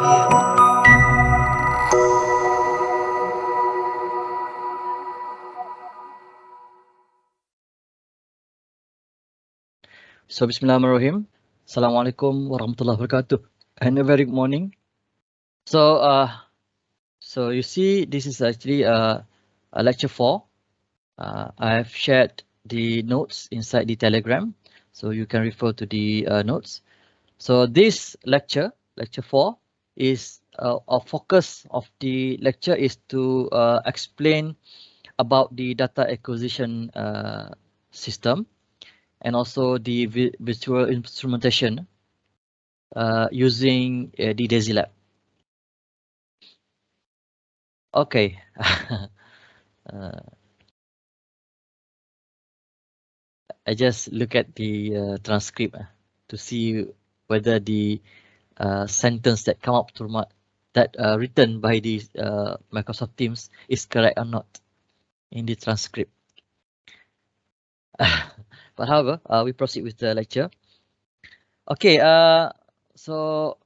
So Bismillahirrahmanirrahim. Assalamualaikum warahmatullahi wabarakatuh. And a very good morning. So you see, this is actually a lecture 4. I have shared the notes inside the Telegram, so you can refer to the notes. So this lecture 4, is a focus of the lecture is to explain about the data acquisition system, and also the visual instrumentation using the DASY lab. Okay. I just look at the transcript to see whether the sentence that come up to that written by the Microsoft Teams is correct or not in the transcript. But however, we proceed with the lecture. Okay. So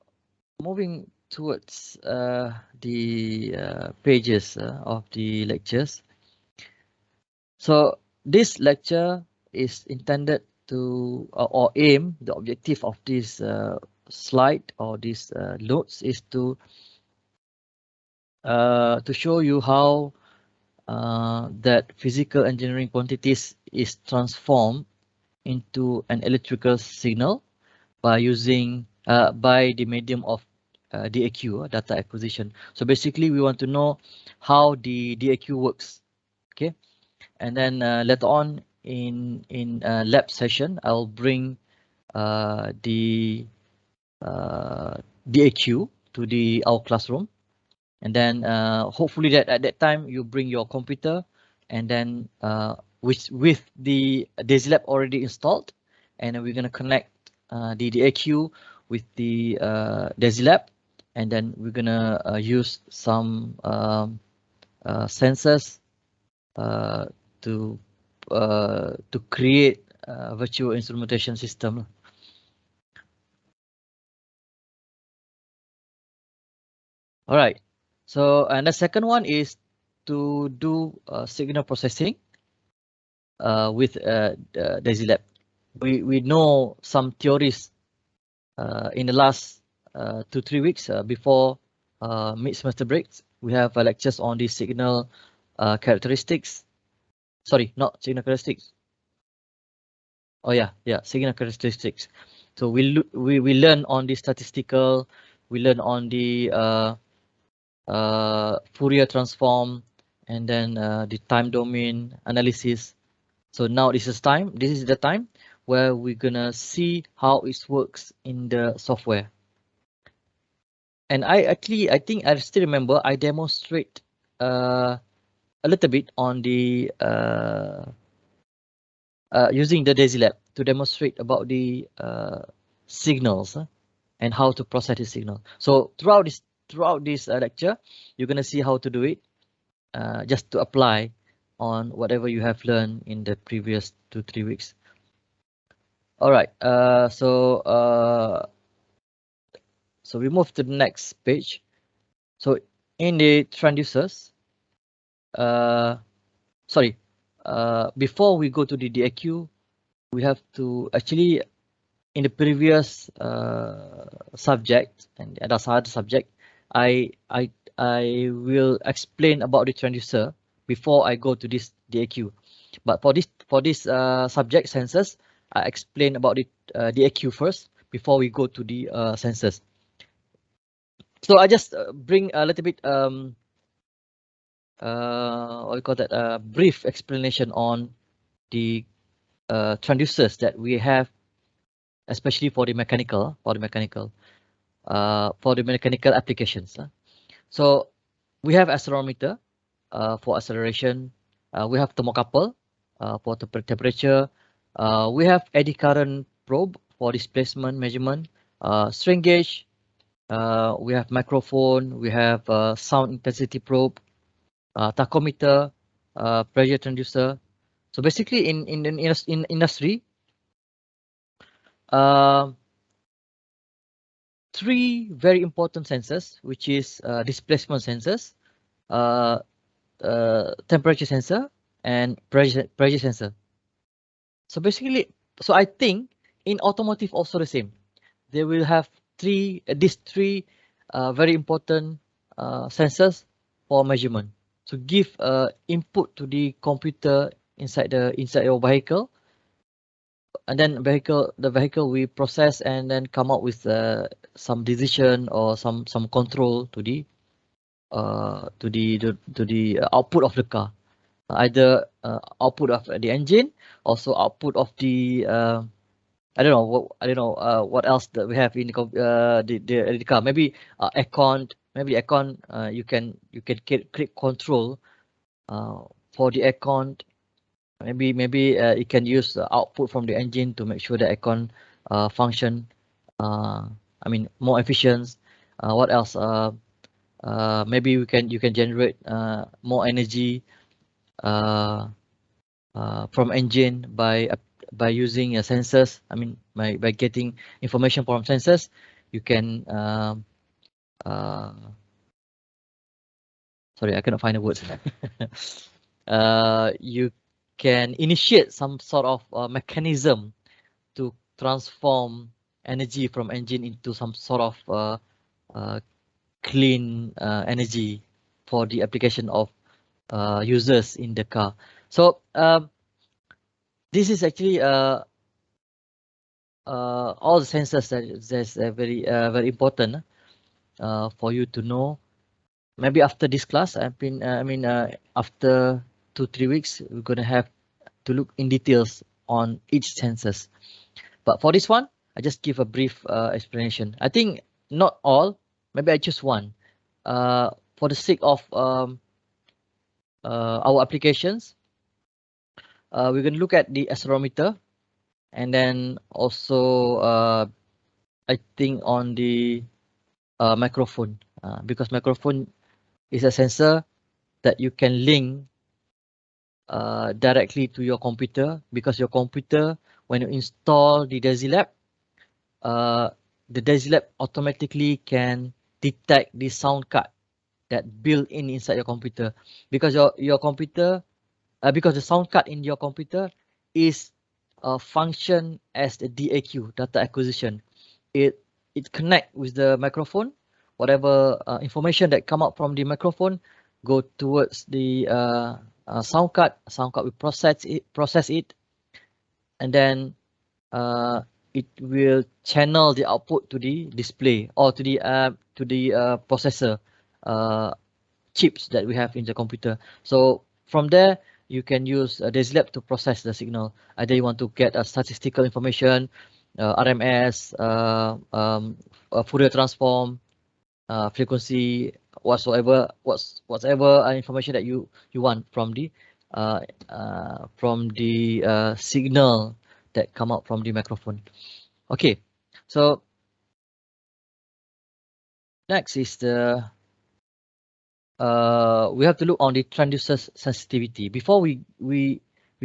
moving towards the pages of the lectures. So this lecture is intended to or aim, the objective of this slide or these notes is to show you how that physical engineering quantities is transformed into an electrical signal by using by the medium of DAQ, data acquisition. So basically, we want to know how the DAQ works. Okay, and then later on in lab session, I'll bring the DAQ to our classroom, and then hopefully that at that time you bring your computer, and then with the DASY lab already installed, and we're gonna connect the DAQ with the DASY lab, and then we're gonna use some sensors to create a virtual instrumentation system. All right. So, and the second one is to do signal processing with the DASY lab. We know some theories in the last 2-3 weeks before mid-semester breaks. We have lectures on the signal characteristics. Sorry, not signal characteristics. Oh yeah, signal characteristics. So we learn on the statistical, we learn on the Fourier transform, and then the time domain analysis. So now this is the time where we're gonna see how it works in the software. And I think I still remember I demonstrate a little bit on the using the DASY lab to demonstrate about the signals and how to process the signal. So throughout this lecture, you're gonna see how to do it, just to apply on whatever you have learned in the previous 2-3 weeks. All right. So we move to the next page. So in the transducers, before we go to the DAQ, we have to actually, in the previous subject and the other subject, I will explain about the transducer before I go to this DAQ. But for this subject sensors, I explain about the DAQ first before we go to the sensors. So I just bring a little bit what we call that, brief explanation on the transducers that we have, especially for the mechanical applications. So we have accelerometer for acceleration. We have thermocouple for temperature. We have eddy current probe for displacement measurement. Strain gauge. We have microphone. We have sound intensity probe. Tachometer. Pressure transducer. So basically, in industry, three very important sensors, which is displacement sensors, temperature sensor, and pressure sensor. So basically, so I think in automotive also the same. They will have these three very important sensors for measurement. So give input to the computer inside your vehicle, and then the vehicle will process and then come out with some decision or some control to the output of the car, either output of the engine, also output of the I don't know what else that we have in the car. Maybe aircon. Maybe aircon. You can create control for the aircon. Maybe you can use the output from the engine to make sure the aircon function. I mean more efficient. What else? Maybe you can generate more energy from engine by using sensors. I mean by getting information from sensors, you can sorry, I cannot find the words. You can initiate some sort of mechanism to transform energy from engine into some sort of clean energy for the application of users in the car. So this is actually all the sensors that's very important for you to know. Maybe after this class, after 2-3 weeks, we're gonna have to look in details on each sensors. But for this one, I just give a brief explanation. I think not all. Maybe I choose one. For the sake of our applications, we're gonna look at the accelerometer, and then also I think on the microphone, because microphone is a sensor that you can link directly to your computer, because your computer, when you install the DAQ, the DAQ automatically can detect the sound card that built in inside your computer, because your computer because the sound card in your computer is function as the DAQ, data acquisition. It connect with the microphone. Whatever information that come out from the microphone go towards the sound card. Sound card will process it, and then it will channel the output to the display or to the processor chips that we have in the computer. So from there, you can use DAQ to process the signal. Either you want to get a statistical information, RMS, Fourier transform, frequency, whatsoever information that you want from the signal that come out from the microphone. Okay, so next is the we have to look on the transducer sensitivity. Before we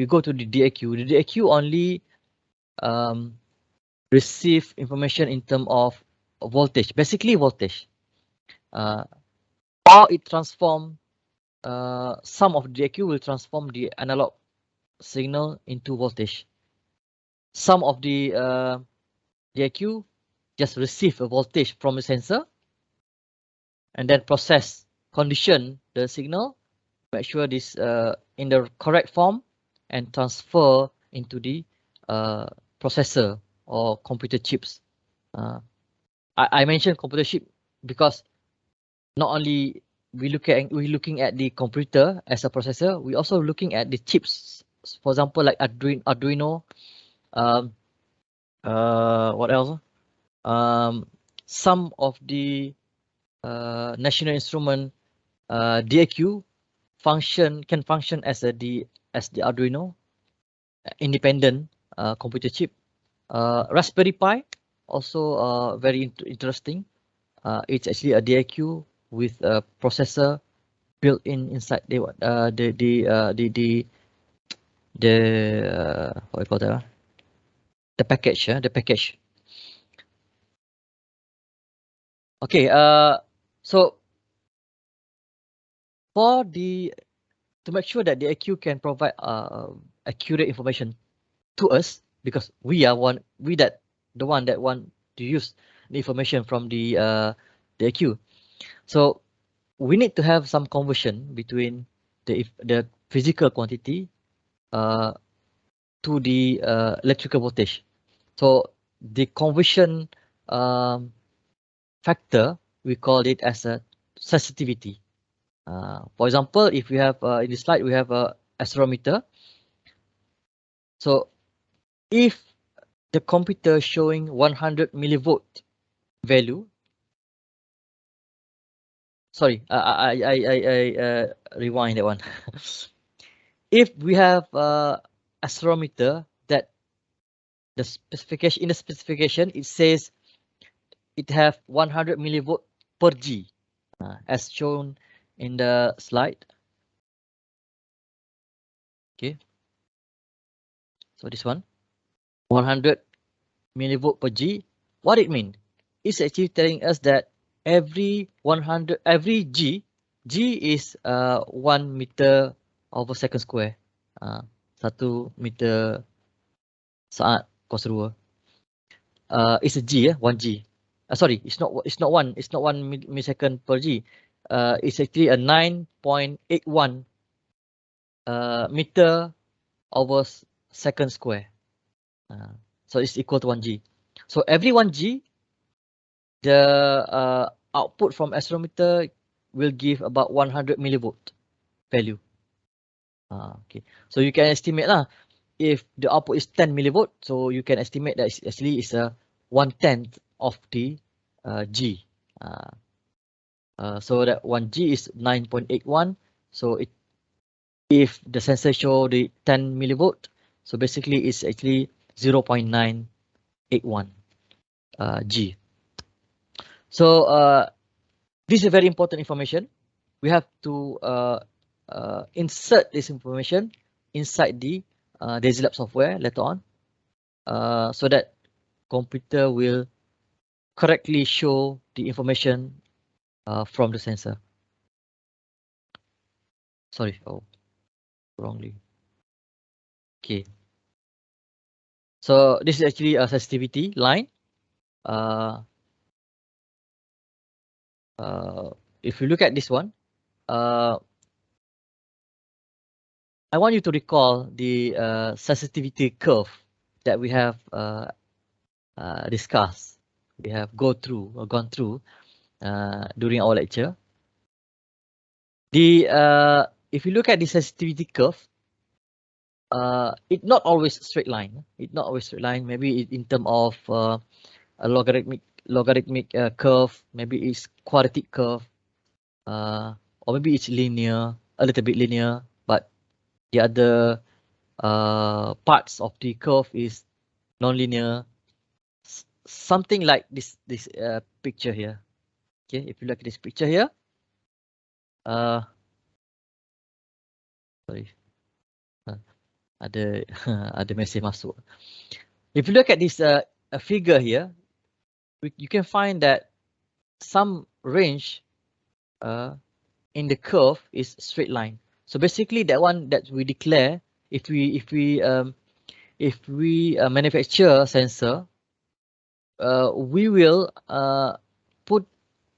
go to the DAQ, the DAQ only receive information in terms of voltage, basically voltage, or it transform some of the DAQ will transform the analog signal into voltage. Some of the DAQ just receive a voltage from the sensor and then condition the signal, make sure this in the correct form, and transfer into the processor or computer chips. I mentioned computer chip because not only we're looking at the computer as a processor, we also looking at the chips. For example, like Arduino. What else? Some of the national instrument DAQ can function as the Arduino independent computer chip. Raspberry Pi also very interesting. It's actually a DAQ with a processor built inside the what you call that? The package. Okay. So for to make sure that the DAQ can provide accurate information to us, because we are the one that want to use the information from the DAQ. So we need to have some conversion between the physical quantity to the electrical voltage. So the conversion factor, we call it as a sensitivity. For example, if we have in this slide, we have a accelerometer. So if the computer showing 100 millivolt value, sorry, I rewind that one. If we have accelerometer that the specification, in the specification it says it have 100 millivolt per G, as shown in the slide. Okay, so this one, 100 millivolt per G. What it means? It's actually telling us that every G is 1 meter over second square. 1 meter saat kuasa 2. It's a G, 1 G. Sorry, it's not 1 millisecond per G. It's actually a 9.81 meter over second square. So it's equal to 1 G. So every 1 G, the output from accelerometer will give about 100 millivolt value. Okay, so you can estimate lah. If the output is 10 millivolt, so you can estimate that actually is a 1/10 of the G. So that 1 G is 9.81. So if the sensor show the 10 millivolt, so basically it's actually 0.981 G. So this is very important information. We have to insert this information inside the DaisyLab software later on, so that computer will correctly show the information from the sensor. Sorry, wrongly. Okay. So this is actually a sensitivity line. If you look at this one, I want you to recall the sensitivity curve that we have discussed. We have gone through during our lecture. If you look at the sensitivity curve, it's not always straight line. It's not always straight line. Maybe in terms of a logarithmic curve. Maybe it's quadratic curve, or maybe it's linear, a little bit linear. But the other parts of the curve is non-linear. Something like this picture here. Okay, if you look at this picture here, sorry, ada mesej masuk. If you look at this figure here, you can find that some range in the curve is straight line. So basically, that one that we declare, if we manufacture sensor, we will put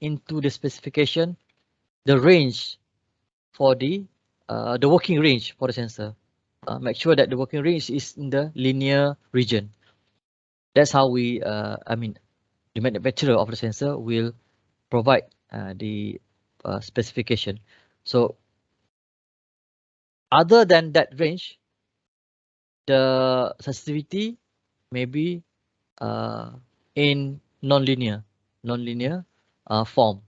into the specification the range for the working range for the sensor. Make sure that the working range is in the linear region. That's how we, the manufacturer of the sensor will provide the specification. So other than that range, the sensitivity may be in non-linear form.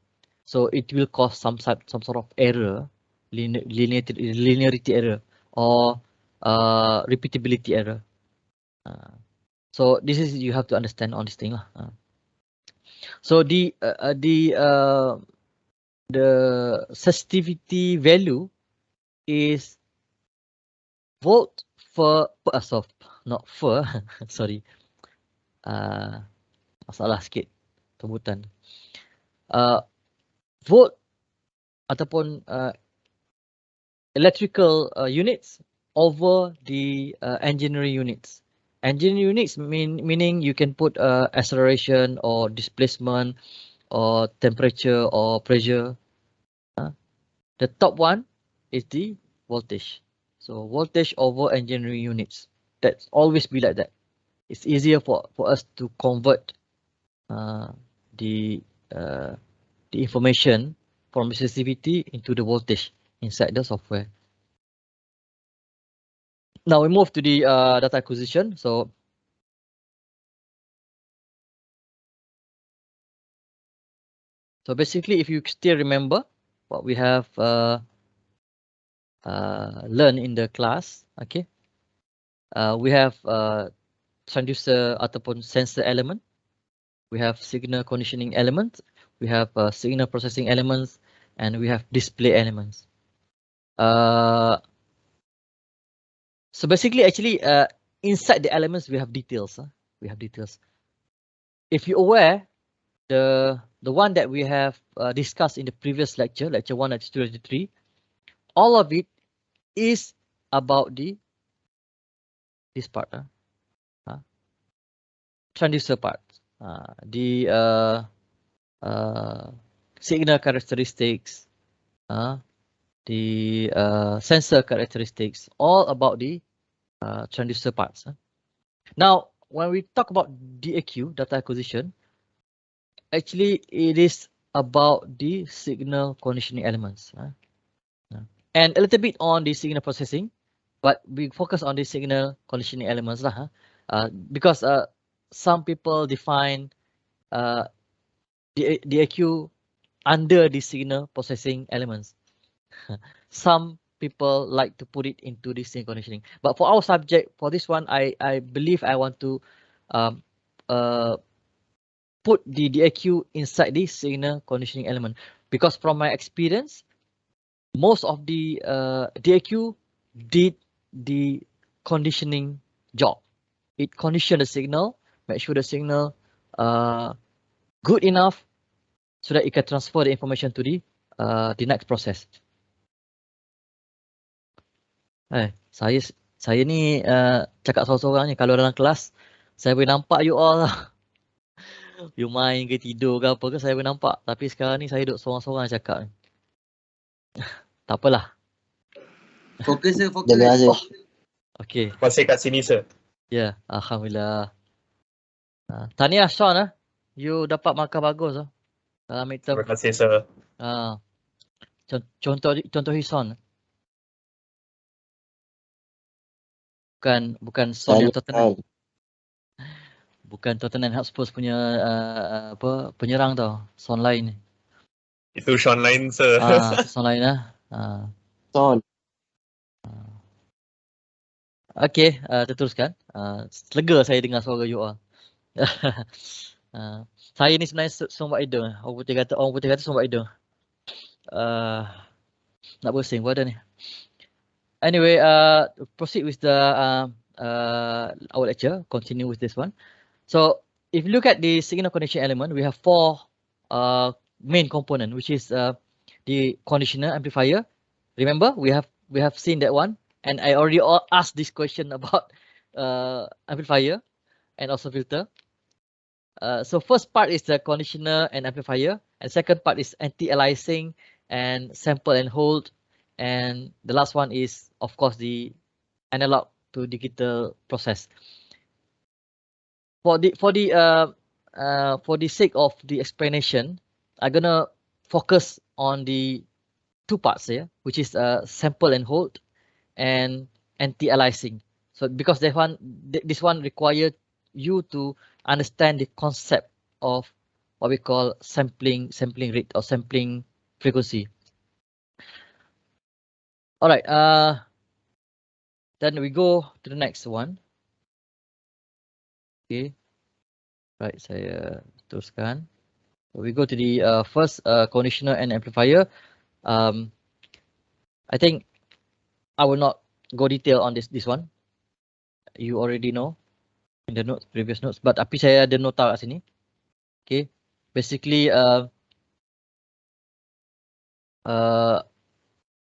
So it will cause some sort of error, linearity error, or repeatability error. So this is, you have to understand all this thing. So the sensitivity value is volt per not per sorry, masalah sikit sebutan. volt ataupun electrical units over the engineering units. Engineering units meaning you can put acceleration or displacement or temperature or pressure. The top one is the voltage. So voltage over engineering units. That's always be like that. It's easier for us to convert the information from resistivity into the voltage inside the software. Now we move to the data acquisition. So basically, if you still remember what we have learned in the class, okay, we have transducer ataupun sensor element, we have signal conditioning elements, we have signal processing elements, and we have display elements. So basically, actually, inside the elements we have details. We have details. If you're aware, the one that we have discussed in the previous lecture, lecture 1, lecture 2, lecture 3, all of it is about this part, transducer part, the signal characteristics, the sensor characteristics, all about the transducer parts. Now, when we talk about DAQ, data acquisition, actually it is about the signal conditioning elements. And a little bit on the signal processing, but we focus on the signal conditioning elements lah, because some people define the DAQ under the signal processing elements. Some people like to put it into the signal conditioning, but for our subject, for this one, I believe I want to put the DAQ inside the signal conditioning element, because from my experience, most of the DAQ did the conditioning job. It conditioned the signal, make sure the signal good enough so that it can transfer the information to the next process. Saya ni cakap seorang-seorang ni, kalau dalam kelas saya boleh nampak you all lah. You main ke tidur ke apa ke, saya boleh nampak. Tapi sekarang ni saya duduk seorang-seorang cakap. Tak apalah. Fokus je, fokus. Oh, okay. Masih kat sini, sir. Ya, alhamdulillah. Tahniah Sean, you dapat markah bagus dalam midterm. Terima kasih, sir. Contoh Sean. Bukan Son yang Tottenham. Bukan Tottenham Hotspur punya penyerang tau. Son lain. Itu Sean lain, sir. Son lain Son. Okay, teruskan. Lega saya dengar suara you all. Saya ni sebenarnya sombat hidung. Orang putih kata sombat hidung. Nak bersin badan ni. Anyway, proceed with the our lecture. Continue with this one. So, if you look at the signal conditioning element, we have 4 main component, which is the conditioner amplifier. Remember, we have seen that one, and I already asked this question about amplifier and also filter. So first part is the conditioner and amplifier, and second part is anti-aliasing and sample and hold, and the last one is of course the analog to digital process. For the sake of the explanation, I'm gonna focus on the 2 parts here, which is sample and hold and anti-aliasing. So because this one required you to understand the concept of what we call sampling rate or sampling frequency. All right. Then we go to the next one. Okay. Right. Saya teruskan. We go to the first conditioner and amplifier. I think I will not go detail on this one. You already know in the notes, previous notes, but tapi saya ada nota kat sini. Okay, basically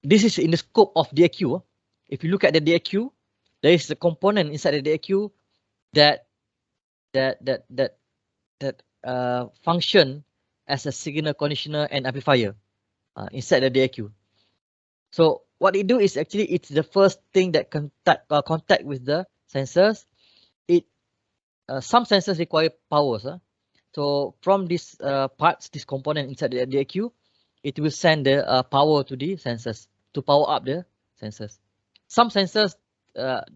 this is in the scope of DAQ. If you look at the DAQ, there is a component inside the DAQ that function as a signal conditioner and amplifier inside the DAQ. So what it do is actually it's the first thing that contact with the sensors. Some sensors require powers. So from this parts, this component inside the DAQ, it will send the power to the sensors to power up the sensors. Some sensors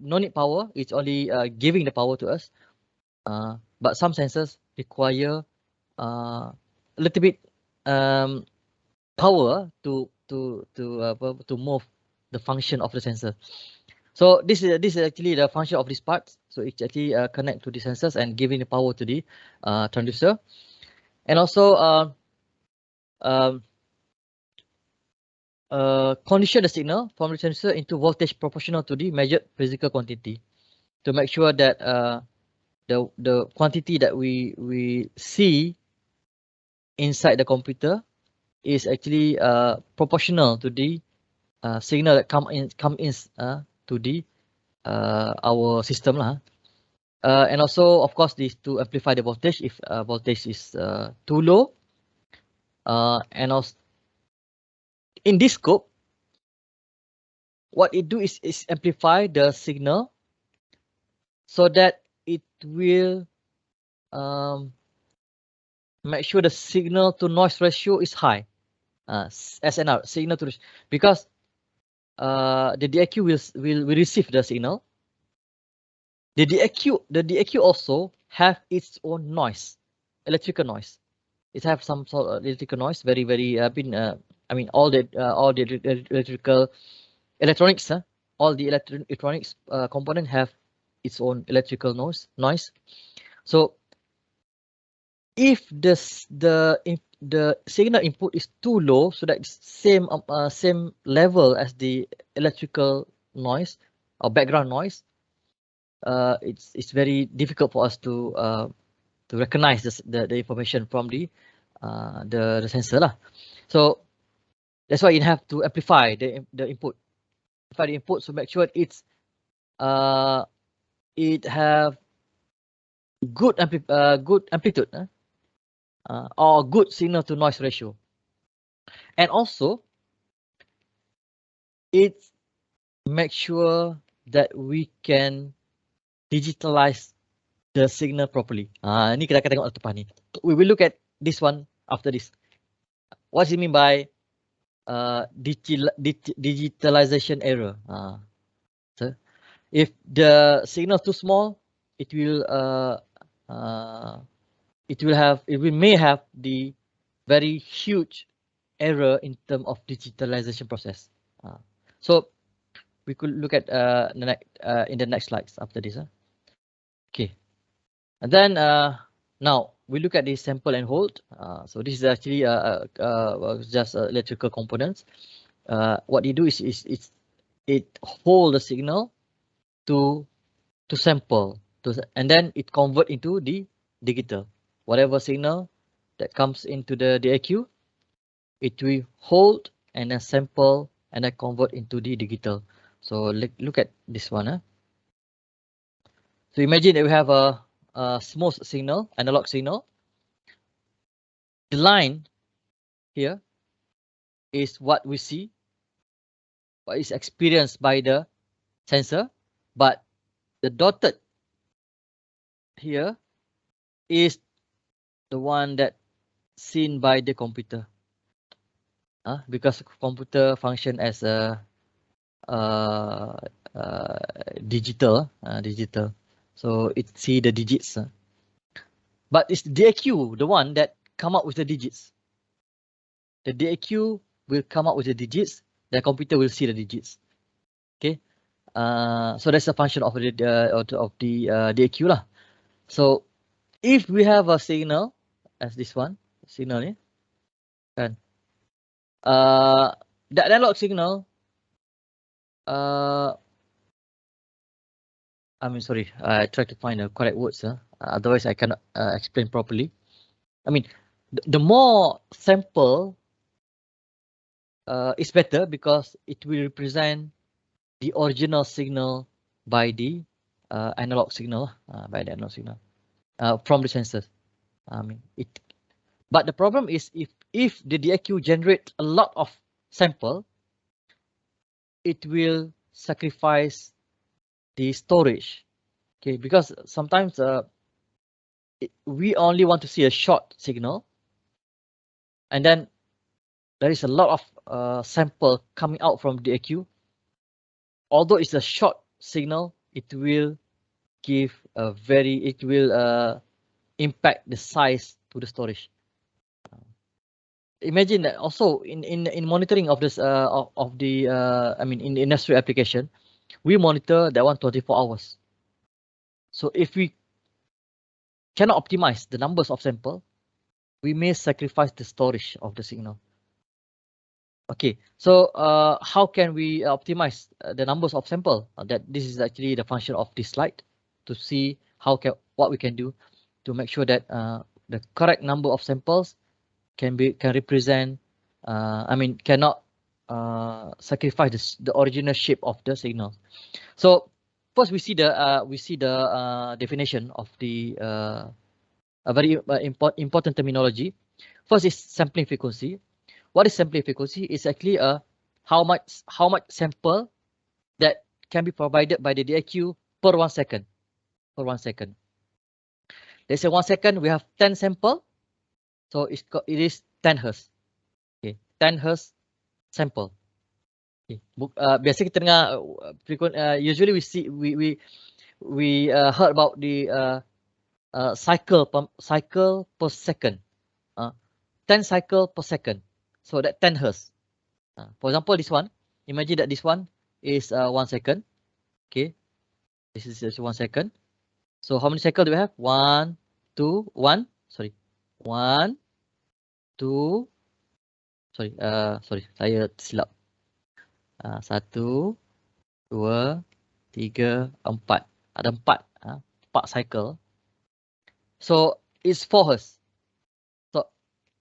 no need power; it's only giving the power to us. But some sensors require a little bit power to move the function of the sensor. So this is actually the function of this part. So it actually connect to the sensors and giving the power to the transducer, and also condition the signal from the transducer into voltage proportional to the measured physical quantity, to make sure that the quantity that we see inside the computer is actually proportional to the signal that come in to the our system lah. And also, of course, this to amplify the voltage if voltage is too low. And also, in this scope, what it do is amplify the signal so that it will make sure the signal to noise ratio is high. SNR, signal to, because the DAQ will receive the signal. The DAQ also have its own noise, electrical noise. It have some sort of electrical noise, very I mean all the electrical electronics, all the electronics component have its own electrical noise. So if the signal input is too low, so that it's same level as the electrical noise or background noise, it's very difficult for us to recognize the information from the sensor lah. So that's why you have to amplify the input, so make sure it have good amplitude or good signal to noise ratio, and also it make sure that we can digitalize the signal properly. Ni kita akan tengok depan ni. We will look at this one after this. What does it mean by digitalization error? So if the signal is too small, it will may have the very huge error in terms of digitalization process. So we could look at in the next slides after this. Okay, and then now we look at the sample and hold. So this is actually just electrical components. What you do is it hold the signal to sample, and then it convert into the digital. Whatever signal that comes into the DAQ, it will hold and then sample and then convert into the digital. So look at this one. So imagine that we have a small signal, analog signal. The line here is what we see, what is experienced by the sensor, but the dotted here is the one that seen by the computer. Because computer function as a digital. So it see the digits. But it's the DAQ, the one that come up with the digits. The DAQ will come up with the digits. The computer will see the digits. Okay. So that's a function of the DAQ lah. So if we have a signal as this one, signal ni, kan? The analog signal. I mean, sorry, I try to find the correct words. Otherwise, I cannot explain properly. I mean, the more sample is better because it will represent the original signal by the analog signal, from the sensors. But the problem is if the DAQ generate a lot of sample, it will sacrifice the storage. Okay, because sometimes we only want to see a short signal, and then there is a lot of sample coming out from DAQ. Although it's a short signal, it will give a it will impact the size to the storage. Imagine that also in monitoring of this of the in the industrial application, we monitor that one 24 hours. So if we cannot optimize the numbers of sample, we may sacrifice the storage of the signal. Okay, so how can we optimize the numbers of sample? That this is actually the function of this slide, to see what we can do to make sure that the correct number of samples can represent, cannot sacrifice the original shape of the signal. So first we see the definition of the a very important terminology. First is sampling frequency. What is sampling frequency? It's actually how much sample that can be provided by the DAQ per 1 second. Per 1 second. Let's say 1 second we have 10 sample, so it is 10 Hz. Okay, 10 Hz sample. Okay. Biasa kita dengar usually we heard about the cycle per second. 10 cycle per second. So that 10 Hz. For example, this one. Imagine that this one is 1 second. Okay, this is just 1 second. So how many cycles do we have? 1, 2, 1. Sorry, 1, 2. Sorry, saya silap. 1, 2, 3, 4. Ada 4 cycle. So it's 4 Hz. So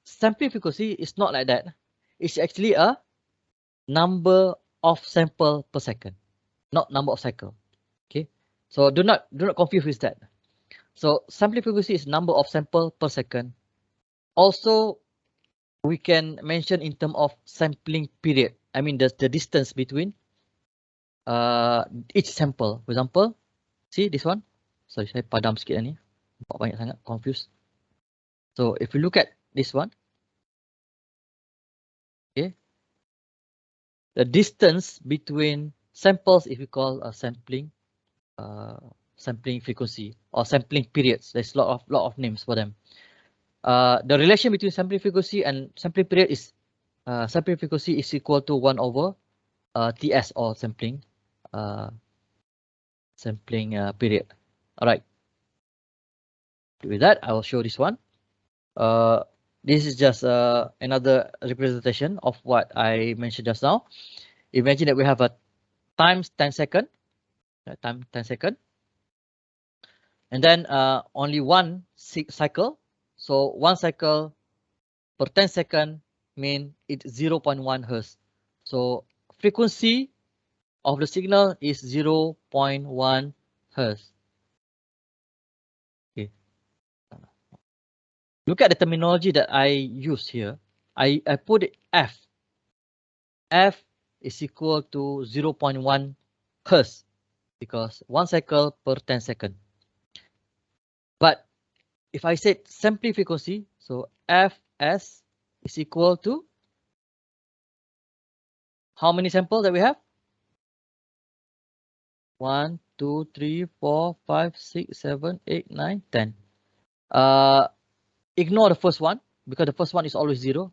sampling frequency is not like that. It's actually a number of sample per second, not number of cycle. Okay, so do not confuse with that. So sampling frequency is number of sample per second. Also, we can mention in terms of sampling period. I mean the distance between each sample. For example, see this one. Sorry, saya padam sikit ni. Banyak sangat confused. So if you look at this one, okay, the distance between samples, if we call a sampling frequency or sampling periods, there's a lot of names for them. The relation between sampling frequency and sampling period is sampling frequency is equal to 1 over TS, or sampling period. All right. With that, I will show this one. This is just another representation of what I mentioned just now. Imagine that we have a times 10 second, time 10 second, and then only one cycle. So 1 cycle per 10 second mean it's 0.1 Hz. So frequency of the signal is 0.1 Hz. Okay. Look at the terminology that I use here. I put it F. F is equal to 0.1 Hz because 1 cycle per 10 second. But if I said sampling frequency, so Fs is equal to how many samples that we have? 1, 2, 3, 4, 5, 6, 7, 8, 9, 10. Ignore the first one because the first one is always 0.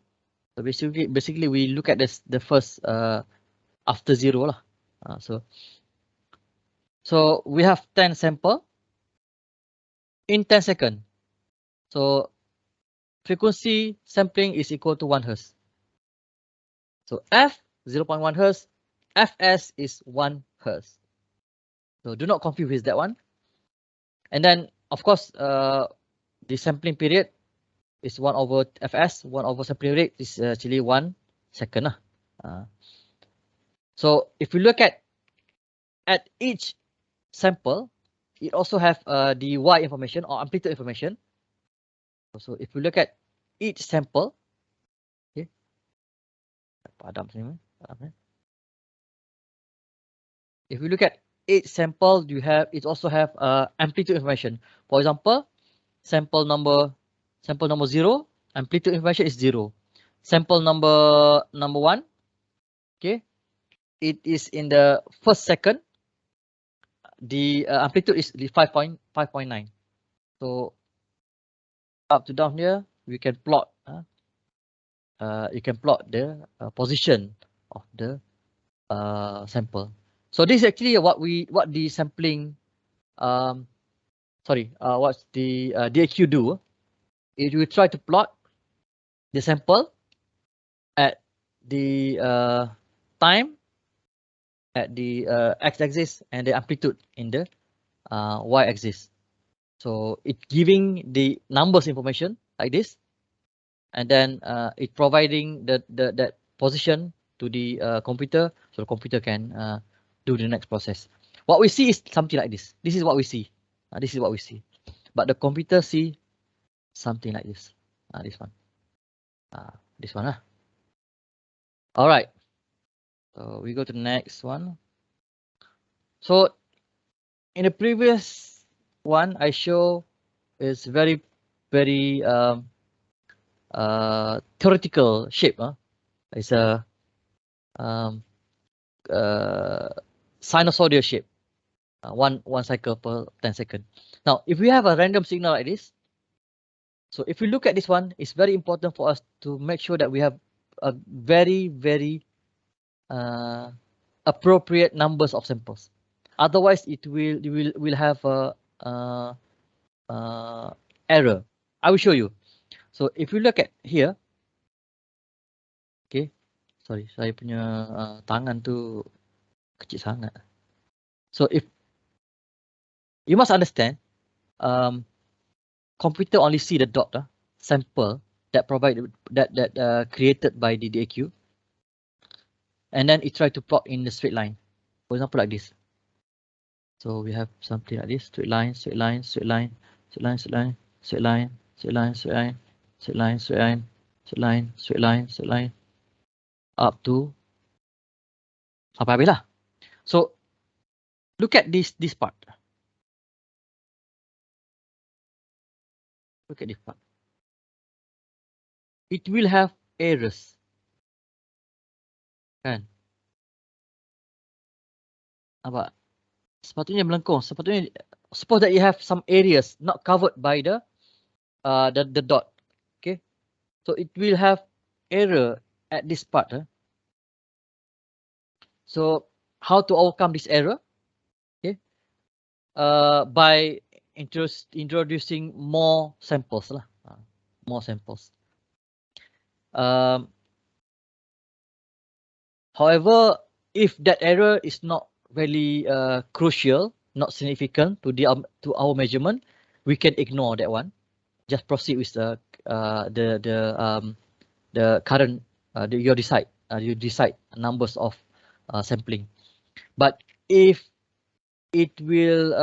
So basically we look at the first after 0 lah. So we have 10 sample in 10 seconds. So frequency sampling is equal to 1 Hz. So F 0.1 Hz, Fs is 1 Hz. So do not confuse with that one. And then of course the sampling period is 1 over Fs, 1 over sampling rate is actually 1 second. So if we look at each sample, it also have the Y information or amplitude information. So if we look at each sample, okay, if we look at each sample, it also have amplitude information. For example, sample number 0, amplitude information is 0. Sample number 1, okay, it is in the first second. The amplitude is 5.9. So up to down here, we can plot. You can plot the position of the sample. So this is actually what the sampling, what the DAQ do. It will try to plot the sample at the time, at the x-axis, and the amplitude in the y-axis. So it giving the numbers information like this, and then it providing that position to the computer, so the computer can do the next process. What we see is something like this. This is what we see. This is what we see. But the computer see something like this. This one. This one. All right. So we go to the next one. So in the previous one, I show is very theoretical shape. It's a sinusoidal shape. One cycle per 10 seconds. Now, if we have a random signal like this, so if we look at this one, it's very important for us to make sure that we have a very appropriate numbers of samples. Otherwise, it will have a error. I will show you. So if you look at here, okay, sorry, saya punya tangan tu kecil sangat. So if you must understand, computer only see the dot sample that provided that created by the DAQ, and then it try to plot in the straight line. For example, like this. So we have something like this: straight line, straight line, straight line, straight line, straight line, straight line, straight line, straight line, straight line, straight line, straight line, straight line, straight line, up to sampai habis lah. So look at this part. Look at this part. It will have errors. Kan? Nampak? Sepatutnya melengkung. Sepatutnya, suppose that you have some areas not covered by the dot. Okay. So it will have error at this part. So how to overcome this error? Okay. By introducing more samples lah. More samples. However, if that error is not really crucial, not significant to our measurement, we can ignore that one. Just proceed with the current you decide numbers of sampling. But if it will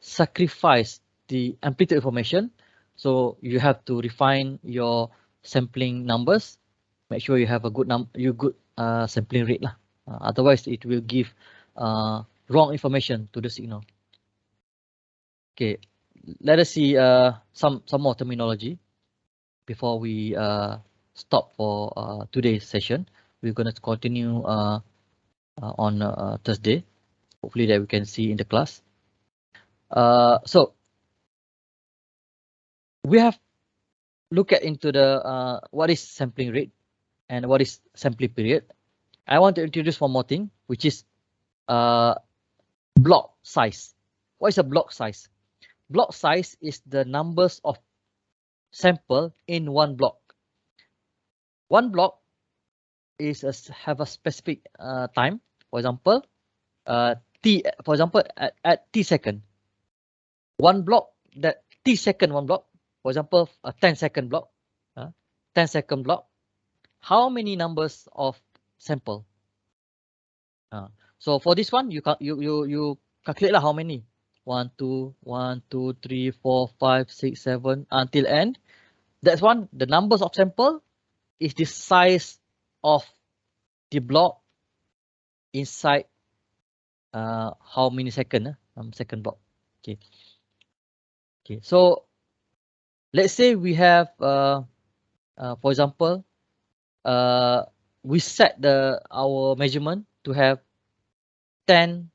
sacrifice the amplitude information, so you have to refine your sampling numbers. Make sure you have a good sampling rate lah. Otherwise, it will give wrong information to the signal. Okay, let us see some more terminology before we stop for today's session. We're going to continue on Thursday. Hopefully that we can see in the class. So we have looked into the what is sampling rate and what is sampling period. I want to introduce one more thing, which is block size. What is a block size? Block size is the numbers of sample in one block. One block is have a specific time. For example, t. For example, at t second. One block that t second one block. For example, a 10-second block. 10-second block. how many numbers of sample. So for this one, you calculate lah how many. 1, 2, 1, 2, 3, 4, 5, 6, 7 until end. That's one. The numbers of sample is the size of the block inside how many second second block. Okay. Okay. So let's say we have for example we set our measurement to have 10,000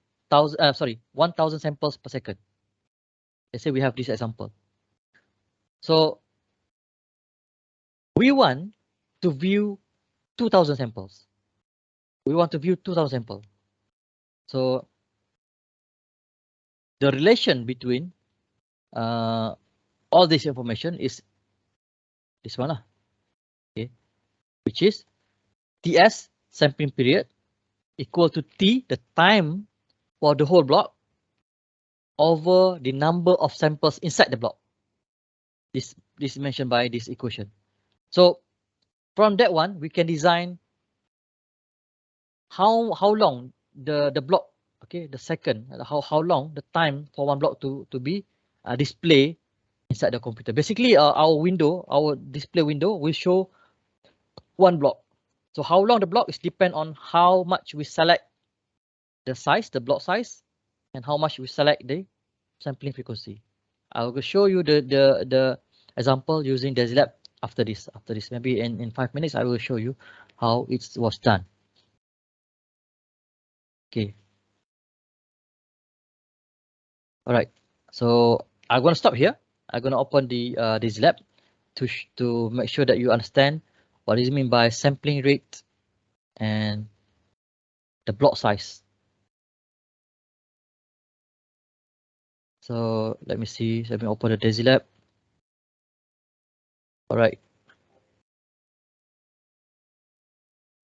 1,000 samples per second. Let's say we have this example. So we want to view 2,000 samples. We want to view 2,000 samples. So the relation between all this information is this one, okay, which is TS sampling period equal to T, the time for the whole block, over the number of samples inside the block. This is mentioned by this equation. So from that one, we can design how long the block, okay, the second, how long the time for one block to be display inside the computer. Basically, our display window will show one block. So how long the block is depend on how much we select the size, the block size, and how much we select the sampling frequency. I will show you the example using DesiLab after this. Maybe in 5 minutes, I will show you how it was done. Okay. All right. So I'm going to stop here. I'm going to open the DesiLab to make sure that you understand what does it mean by sampling rate and the block size. So let me see. Let me open the DesiLab. All right.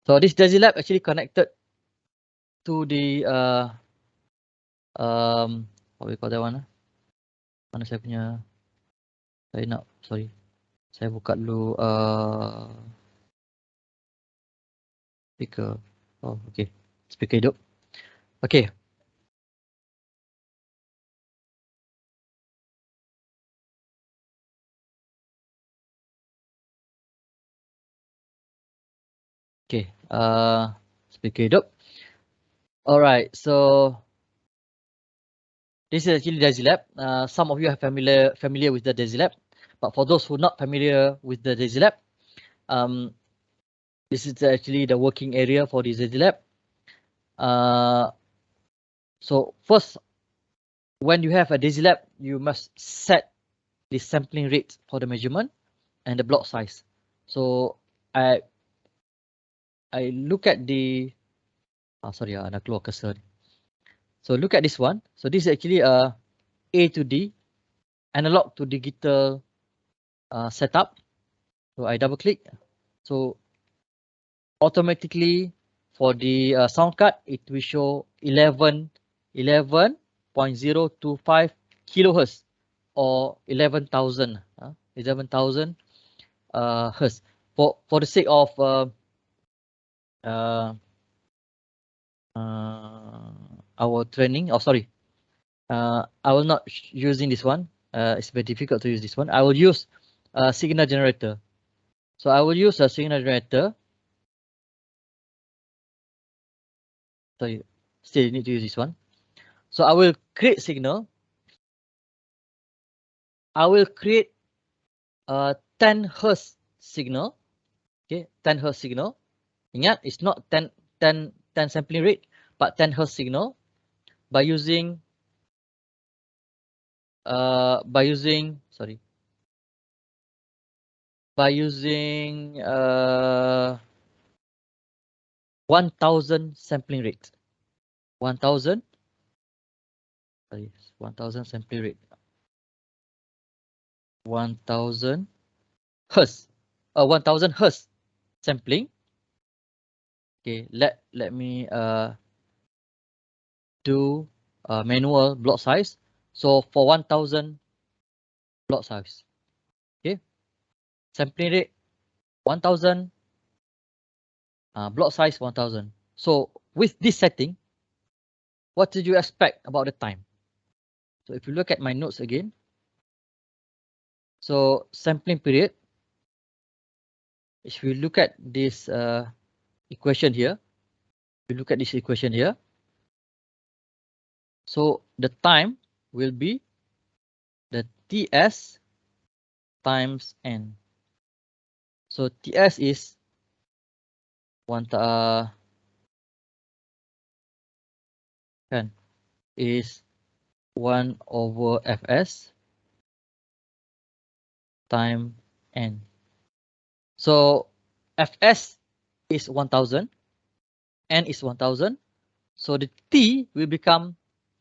So this DesiLab actually connected to the what we call that one? Mana saya punya? Sorry. Saya buka dulu speaker. Oh, okay. Speaker hidup. Okay. Okay. Speaker hidup. Alright. So this is actually DesiLab. Some of you are familiar with the DesiLab, but for those who are not familiar with the DesiLab, this is actually the working area for the DesiLab. So first, when you have a DesiLab, you must set the sampling rate for the measurement and the block size. So I look at the nak keluar cursor. So look at this one. So this is actually a to D analog to digital setup. So I double click. So automatically for the sound card, it will show 11.025 kilohertz or 11,000 hertz. For the sake of our training, I will not using this one. It's very difficult to use this one. I will use a signal generator. So I will use a signal generator. So you still need to use this one. So I will create signal. I will create a 10 hertz signal. Okay, 10 hertz signal. Ingat, it's not 10 sampling rate, but 10 hertz signal by using 1,000 sampling rate. 1,000 sampling rate. 1,000 hertz. 1,000 hertz sampling. Okay, let me do manual block size. So for 1,000 block size. Okay, sampling rate 1,000 block size 1000. So with this setting, what did you expect about the time? So if you look at my notes again, so sampling period, if you look at this equation here, so the time will be the TS times N. So TS is 1 over Fs time N. So Fs is 1000, N is 1000. So the T will become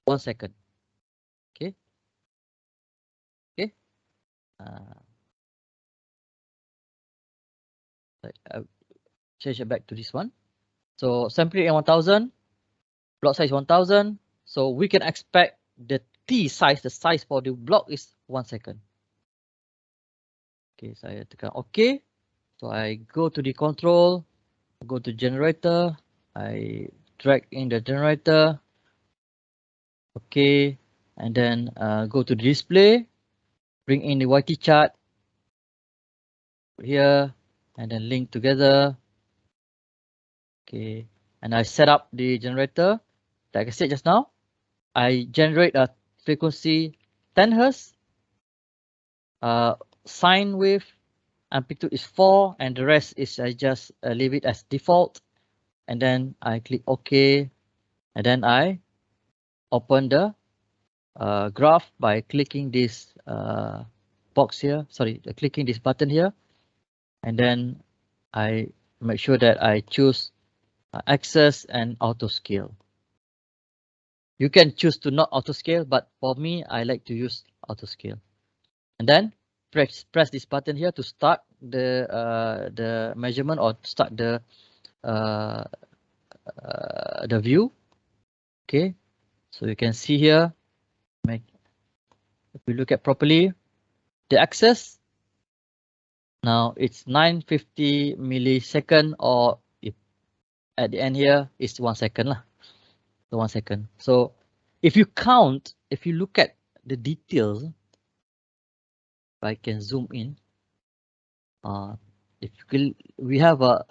1 second. Okay. Okay. I'll change it back to this one. So sampling rate 1000, block size 1000. So we can expect the T size, the size for the block is 1 second. Okay, saya tekan OK. So I go to the control, go to generator, I drag in the generator. Okay, and then go to the display, bring in the YT chart here, and then link together. Okay, and I set up the generator. Like I said just now, I generate a frequency 10 Hz, sine wave, amplitude is 4, and the rest is I just leave it as default. And then I click OK, and then I open the graph by clicking this box here. Sorry, clicking this button here, and then I make sure that I choose access and auto scale. You can choose to not auto scale, but for me, I like to use auto scale. And then press this button here to start the measurement or start the view. Okay, so you can see here. If we look at properly, the access now it's 950 millisecond, or if at the end here is 1 second lah. So 1 second. So if you count, if you look at the details, if I can zoom in. If you can, we have a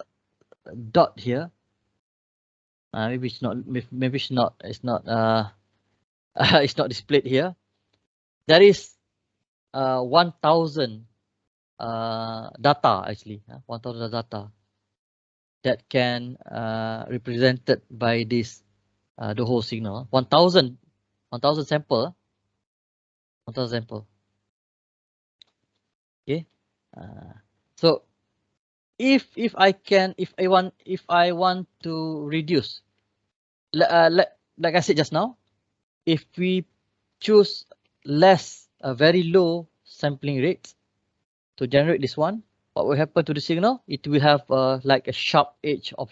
dot here. Maybe it's not. Maybe it's not. It's not. It's not displayed here. There is 1000 data actually. 1000 data that can represented by this the whole signal. 1000 sample. 1000 sample. Okay. So if I want to reduce, like I said just now, if we choose less, very low sampling rate to generate this one, what will happen to the signal? It will have like a sharp edge of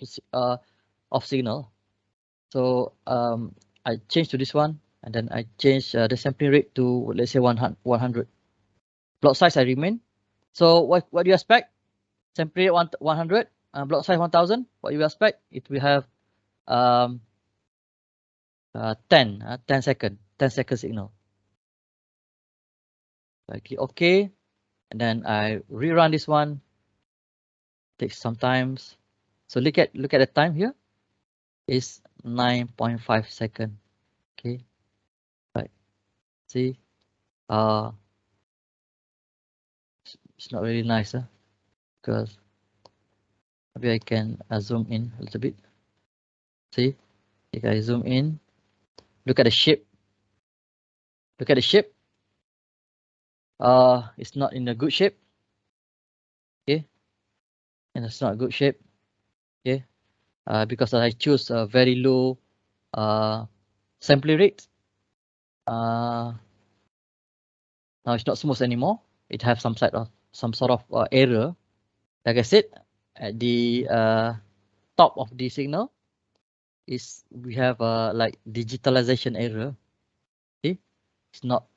signal. So I change to this one, and then I change the sampling rate to, let's say 100. Block size I remain. So what do you expect? Sampling rate 100, block size 1000. What you expect? It will have 10 second signal. So I click OK, and then I rerun this one. Takes some times. So look at the time here. It's 9.5 seconds. Okay, right. See, it's not really nice, because maybe I can zoom in a little bit. See, if I zoom in, look at the shape. Look at the shape. It's not in a good shape. Okay, and it's not a good shape. Okay, because I choose a very low sampling rate. Now it's not smooth anymore. It has some sort of error. Like I said, at the top of the signal is we have like digitalization error. See, it's not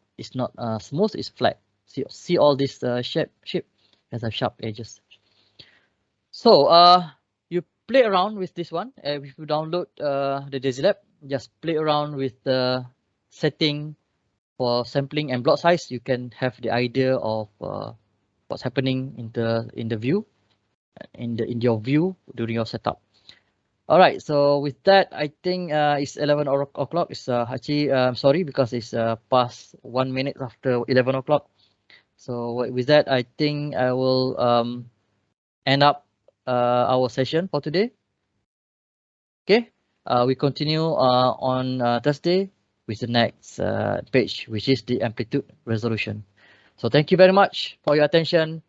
smooth. It's flat. See all this shape has a sharp edges. So you play around with this one. If you download the DaisyLab, just play around with the setting for sampling and block size. You can have the idea of what's happening in the view, in your view during your setup. All right, so with that, I think it's 11 o'clock. It's actually, sorry, because it's past 1 minute after 11 o'clock. So with that, I think I will end up our session for today. Okay, we continue on Thursday with the next page, which is the amplitude resolution. So thank you very much for your attention.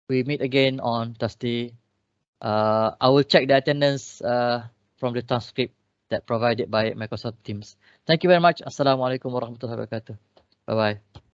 We meet again on Thursday. I will check the attendance from the transcript that provided by Microsoft Teams. Thank you very much. Assalamualaikum warahmatullahi wabarakatuh. Bye-bye.